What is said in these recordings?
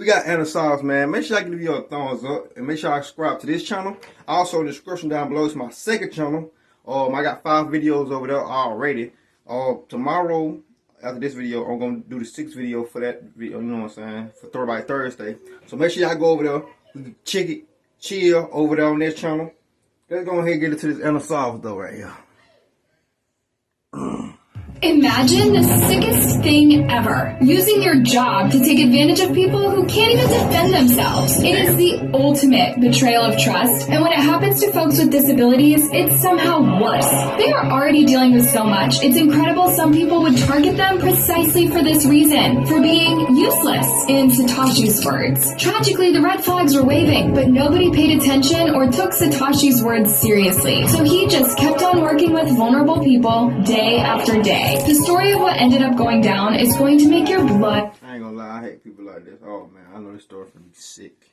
got Unsolved, man. Make sure I give you a thumbs up and make sure I subscribe to this channel. Also, in the description down below is my second channel. I got 5 videos over there already. Tomorrow, after this video, I'm gonna do the 6th video for that video. You know what I'm saying? For Throwback Thursday. So make sure y'all go over there. We can chill over there on this channel. Let's go ahead and get into this Unsolved though right here. Imagine the sickest thing ever. Using your job to take advantage of people who can't even defend themselves. It is the ultimate betrayal of trust, and when it happens to folks with disabilities, it's somehow worse. They are already dealing with so much, it's incredible some people would target them precisely for this reason, for being useless, in Satoshi's words. Tragically, the red flags were waving, but nobody paid attention or took Satoshi's words seriously. So he just kept on working with vulnerable people day after day. The story of what ended up going down is going to make your blood... I ain't gonna lie, I hate people like this. Oh man, I know this story's gonna be sick.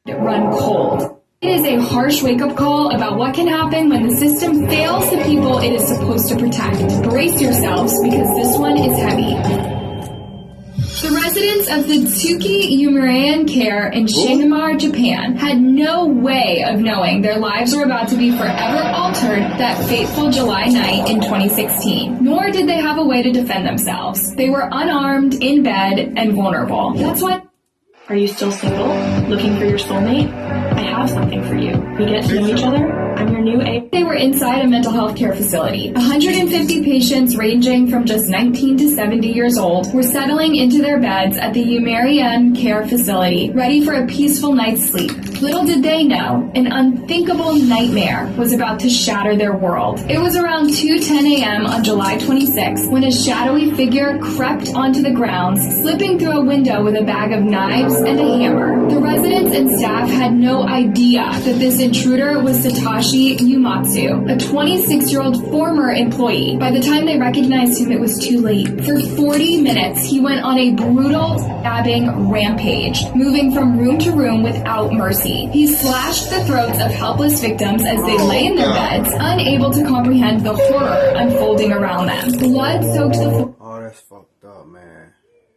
...run cold. It is a harsh wake-up call about what can happen when the system fails the people it is supposed to protect. Brace yourselves, because this one is heavy. The residents of the Tsuki Yumarian Care in Shingamar, Japan, had no way of knowing their lives were about to be forever altered that fateful July night in 2016. Nor did they have a way to defend themselves. They were unarmed, in bed, and vulnerable. That's why... Are you still single? Looking for your soulmate? I have something for you. We get to know each other? I'm your new A. They were inside a mental health care facility. 150 patients ranging from just 19 to 70 years old were settling into their beds at the Yumarian Care Facility, ready for a peaceful night's sleep. Little did they know, an unthinkable nightmare was about to shatter their world. It was around 2:10 a.m. on July 26 when a shadowy figure crept onto the grounds, slipping through a window with a bag of knives and a hammer. The residents and staff had no idea that this intruder was Satoshi Umatsu, a 26-year-old former employee. By the time they recognized him, it was too late. For 40 minutes, he went on a brutal, stabbing rampage, moving from room to room without mercy. He slashed the throats of helpless victims as they lay in their beds, unable to comprehend the horror unfolding around them. Blood soaked the floor. Oh, that's fucked up, man.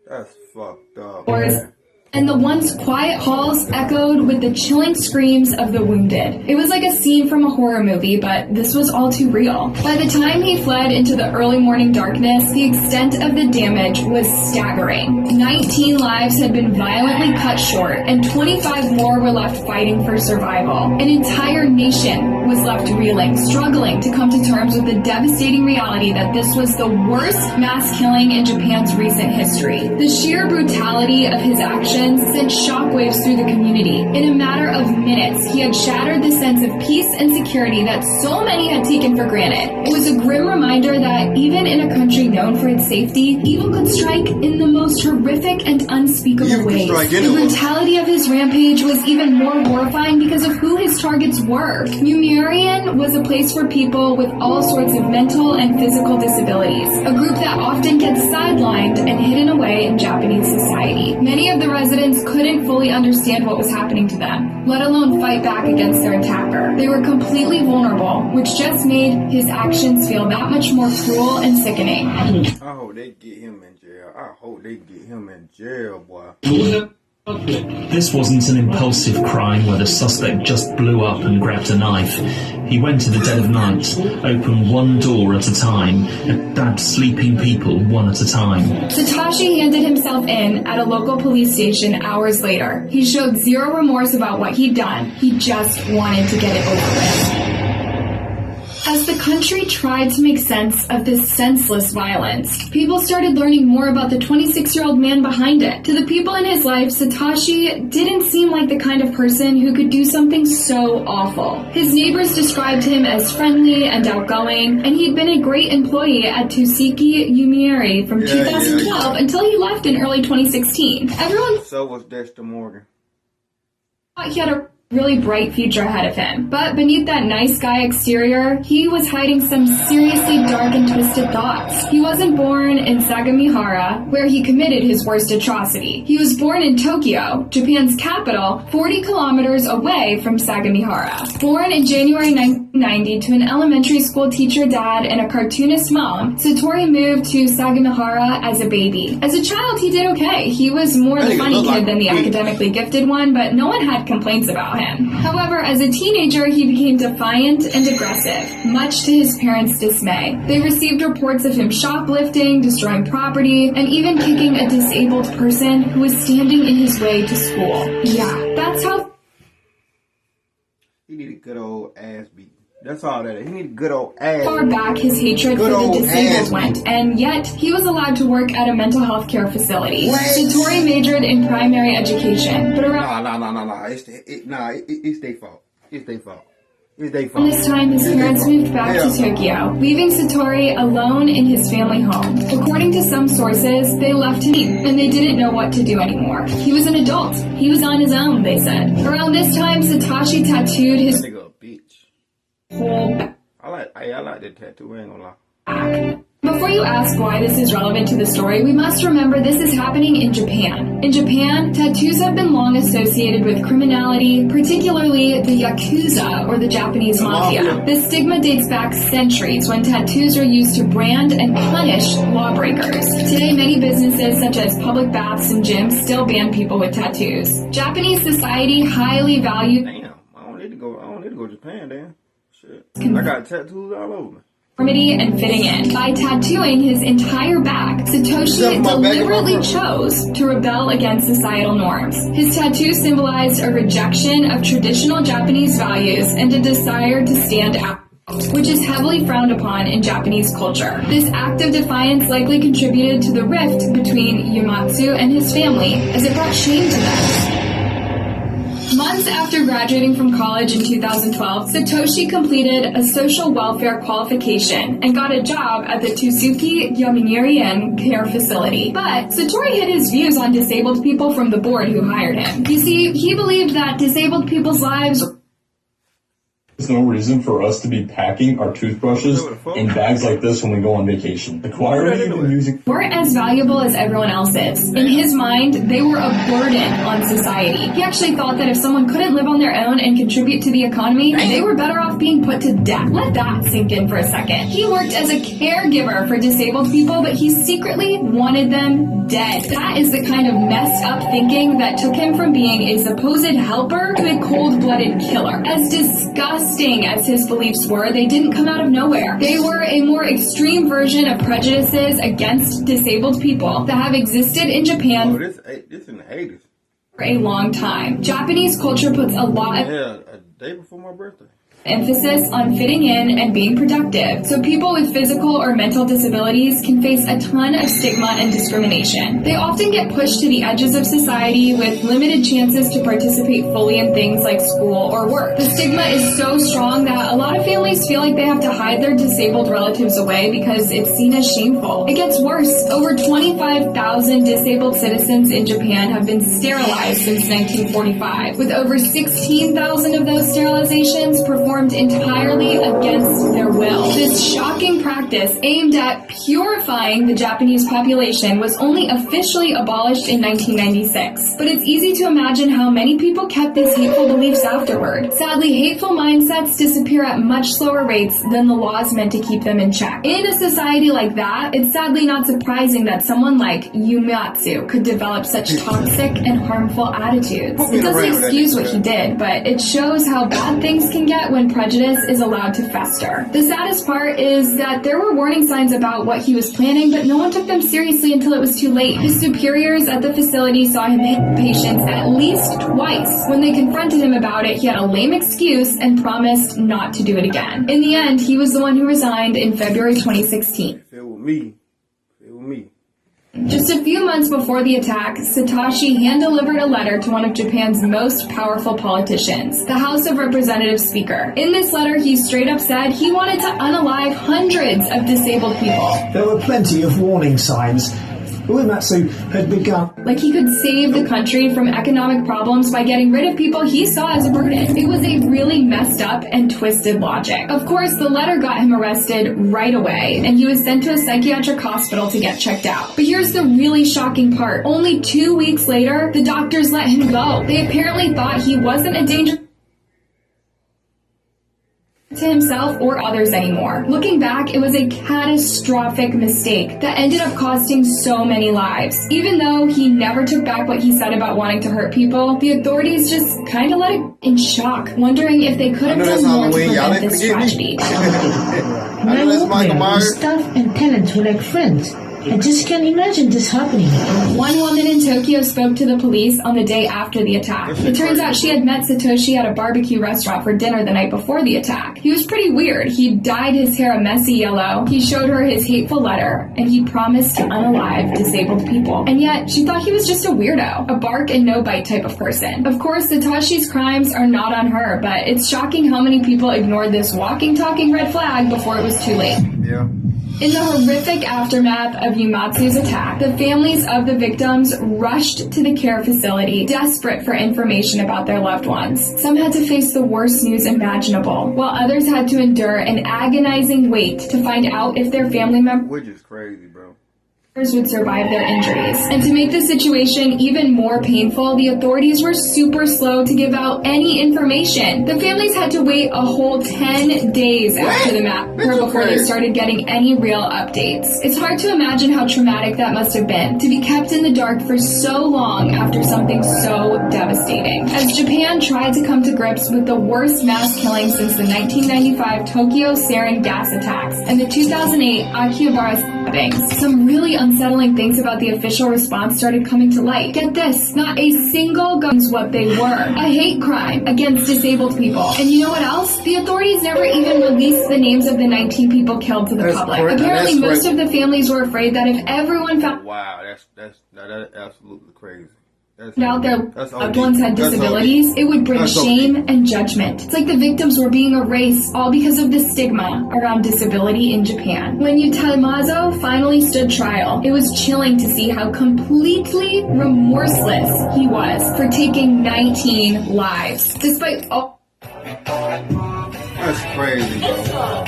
That's fucked up, man. And the once quiet halls echoed with the chilling screams of the wounded. It was like a scene from a horror movie, but this was all too real. By the time he fled into the early morning darkness, the extent of the damage was staggering. 19 lives had been violently cut short, and 25 more were left fighting for survival. An entire nation was left reeling, struggling to come to terms with the devastating reality that this was the worst mass killing in Japan's recent history. The sheer brutality of his actions sent shockwaves through the community. In a matter of minutes, he had shattered the sense of peace and security that so many had taken for granted. It was a grim reminder that even in a country known for its safety, evil could strike in the most horrific and unspeakable ways. The brutality of his rampage was even more horrifying because of who his targets were. Yumarian was a place for people with all sorts of mental and physical disabilities, a group that often gets sidelined and hidden away in Japanese society. Many of the residents couldn't fully understand what was happening to them, let alone fight back against their attacker. They were completely vulnerable, which just made his actions feel that much more cruel and sickening. I hope they get him in jail. I hope they get him in jail, boy. This wasn't an impulsive crime where the suspect just blew up and grabbed a knife. He went to the dead of night, opened one door at a time, and stabbed sleeping people one at a time. Satoshi handed himself in at a local police station hours later. He showed zero remorse about what he'd done. He just wanted to get it over with. As the country tried to make sense of this senseless violence, people started learning more about the 26-year-old man behind it. To the people in his life, Satoshi didn't seem like the kind of person who could do something so awful. His neighbors described him as friendly and outgoing, and he'd been a great employee at Tsuki Yumari from 2012 until he left in early 2016. Everyone so was Dexter Morgan. He had a really bright future ahead of him. But beneath that nice guy exterior, he was hiding some seriously dark and twisted thoughts. He wasn't born in Sagamihara, where he committed his worst atrocity. He was born in Tokyo, Japan's capital, 40 kilometers away from Sagamihara. Born in January 1990 to an elementary school teacher dad and a cartoonist mom, Satori moved to Sagamihara as a baby. As a child, he did okay. He was more the funny kid than the academically gifted one, but no one had complaints about him. However, as a teenager, he became defiant and aggressive, much to his parents' dismay. They received reports of him shoplifting, destroying property, and even kicking a disabled person who was standing in his way to school. Yeah, that's how He needed good old ass beat. That's all that is. He needed good old ass. far back his hatred for the disabled went, and yet he was allowed to work at a mental health care facility. Satori majored in primary education, but around Nah. It's their fault. It's their fault. It's their fault. around this time, his parents moved back to Tokyo, leaving Satori alone in his family home. According to some sources, they left him and they didn't know what to do anymore. He was an adult. He was on his own, they said. Around this time, Satoshi tattooed his That nigga a bitch. whole I like that tattoo. I ain't gonna lie. back. Before you ask why this is relevant to the story, we must remember this is happening in Japan. In Japan, tattoos have been long associated with criminality, particularly the Yakuza, or the Japanese mafia. This stigma dates back centuries when tattoos are used to brand and punish lawbreakers. Today, many businesses, such as public baths and gyms, still ban people with tattoos. Japanese society highly values Damn, I don't need to go to Japan, damn. Shit. I got tattoos all over me. conformity and fitting in. By tattooing his entire back, Satoshi deliberately chose to rebel against societal norms. His tattoo symbolized a rejection of traditional Japanese values and a desire to stand out, which is heavily frowned upon in Japanese culture. This act of defiance likely contributed to the rift between Yumatsu and his family, as it brought shame to them. Months after graduating from college in 2012, Satoshi completed a social welfare qualification and got a job at the Tsuzuki Yominuri Care Facility. But Satori hid his views on disabled people from the board who hired him. You see, he believed that disabled people's lives There's no reason for us to be packing our toothbrushes in bags like this when we go on vacation. Why are we even using... weren't as valuable as everyone else's. In his mind, they were a burden on society. He actually thought that if someone couldn't live on their own and contribute to the economy, they were better off being put to death. Let that sink in for a second. He worked as a caregiver for disabled people, but he secretly wanted them dead. That is the kind of messed up thinking that took him from being a supposed helper to a cold-blooded killer. As disgusting as his beliefs were, they didn't come out of nowhere. They were a more extreme version of prejudices against disabled people that have existed in Japan This in the 80s. for a long time. Japanese culture puts a lot of Yeah, a day before my birthday. emphasis on fitting in and being productive, so people with physical or mental disabilities can face a ton of stigma and discrimination. They often get pushed to the edges of society with limited chances to participate fully in things like school or work. The stigma is so strong that a lot of families feel like they have to hide their disabled relatives away because it's seen as shameful. It gets worse. Over 25,000 disabled citizens in Japan have been sterilized since 1945, with over 16,000 of those sterilizations performed entirely against their will. This shocking practice, aimed at purifying the Japanese population, was only officially abolished in 1996. But it's easy to imagine how many people kept these hateful beliefs afterward. Sadly, hateful mindsets disappear at much slower rates than the laws meant to keep them in check. In a society like that, it's sadly not surprising that someone like Yumatsu could develop such toxic and harmful attitudes. It doesn't excuse what he did, but it shows how bad things can get when prejudice is allowed to fester. The saddest part is that there were warning signs about what he was planning, but no one took them seriously until it was too late. His superiors at the facility saw him hit patients at least twice. When they confronted him about it, he had a lame excuse and promised not to do it again. In the end, he was the one who resigned in February 2016. If it were me, Just a few months before the attack, Satoshi hand-delivered a letter to one of Japan's most powerful politicians, the House of Representatives Speaker. In this letter, he straight up said he wanted to unalive hundreds of disabled people. There were plenty of warning signs. Uematsu had begun. Like he could save the country from economic problems by getting rid of people he saw as a burden. It was a really messed up and twisted logic. Of course, the letter got him arrested right away, and he was sent to a psychiatric hospital to get checked out. But here's the really shocking part. Only 2 weeks later, the doctors let him go. They apparently thought he wasn't a danger to himself or others anymore. Looking back, it was a catastrophic mistake that ended up costing so many lives. Even though he never took back what he said about wanting to hurt people, the authorities just kind of let it in shock, wondering if they could have done more to prevent this tragedy. I know that's Michael Myers. Staff and tenants were like friends. I just can't imagine this happening. One woman in Tokyo spoke to the police on the day after the attack. It turns out she had met Satoshi at a barbecue restaurant for dinner the night before the attack. He was pretty weird. He dyed his hair a messy yellow, he showed her his hateful letter, and he promised to unalive disabled people. And yet, she thought he was just a weirdo, a bark and no bite type of person. Of course, Satoshi's crimes are not on her, but it's shocking how many people ignored this walking, talking red flag before it was too late. Yeah. In the horrific aftermath of Uematsu's attack, the families of the victims rushed to the care facility, desperate for information about their loved ones. Some had to face the worst news imaginable, while others had to endure an agonizing wait to find out if their family members Which is crazy, bro. would survive their injuries. And to make the situation even more painful, the authorities were super slow to give out any information. The families had to wait a whole 10 days after the massacre before they started getting any real updates. It's hard to imagine how traumatic that must have been, to be kept in the dark for so long after something so devastating. As Japan tried to come to grips with the worst mass killing since the 1995 Tokyo sarin gas attacks and the 2008 Akihabara stabbings, some really unsettling things about the official response started coming to light. Get this, not a single gun's what they were. A hate crime against disabled people. And you know what else? The authorities never even released the names of the 19 people killed to the public. Apparently most of the families were afraid that if everyone found That's absolutely crazy. out their loved ones had disabilities, it would bring shame and judgment. It's like the victims were being erased, all because of the stigma around disability in Japan. When Utamazo finally stood trial, it was chilling to see how completely remorseless he was for taking 19 lives. Despite all... That's crazy, bro.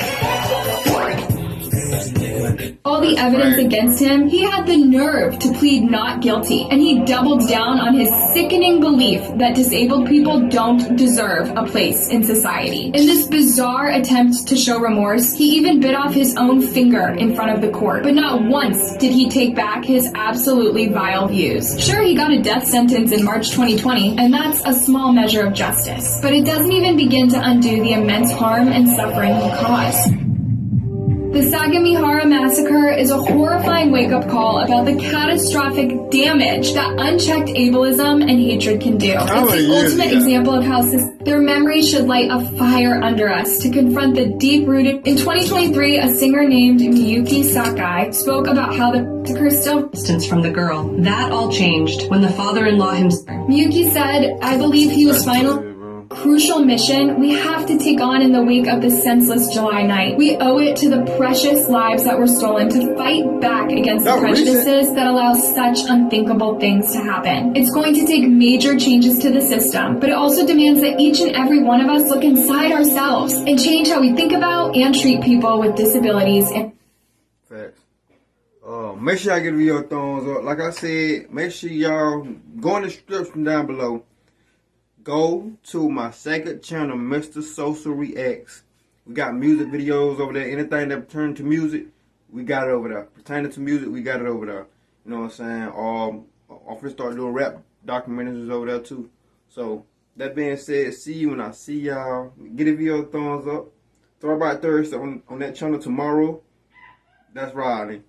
all the evidence against him, he had the nerve to plead not guilty, and he doubled down on his sickening belief that disabled people don't deserve a place in society. In this bizarre attempt to show remorse, he even bit off his own finger in front of the court, but not once did he take back his absolutely vile views. Sure, he got a death sentence in March 2020, and that's a small measure of justice, but it doesn't even begin to undo the immense harm and suffering he caused. The Sagamihara massacre is a horrifying wake-up call about the catastrophic damage that unchecked ableism and hatred can do. It's the ultimate example of how their memory should light a fire under us to confront the deep-rooted... In 2023, a singer named Miyuki Sakai spoke about how the massacre still... ...distance from the girl. That all changed when the father-in-law himself... Miyuki said, I believe he was finally... crucial mission we have to take on in the wake of the senseless July night. We owe it to the precious lives that were stolen to fight back against the prejudices that allow such unthinkable things to happen. It's going to take major changes to the system, but it also demands that each and every one of us look inside ourselves and change how we think about and treat people with disabilities. Facts. Make sure y'all give your thumbs up. Like I said, make sure y'all go in the description down below. Go to my second channel, Mr. Social Reacts. We got music videos over there. Anything that pertains to music, we got it over there. Pertaining to music, we got it over there. You know what I'm saying? I'm finna start doing rap documentaries over there too. So, that being said, see you when I see y'all. Give the video a thumbs up. Throwback Thursday on that channel tomorrow. That's Riley.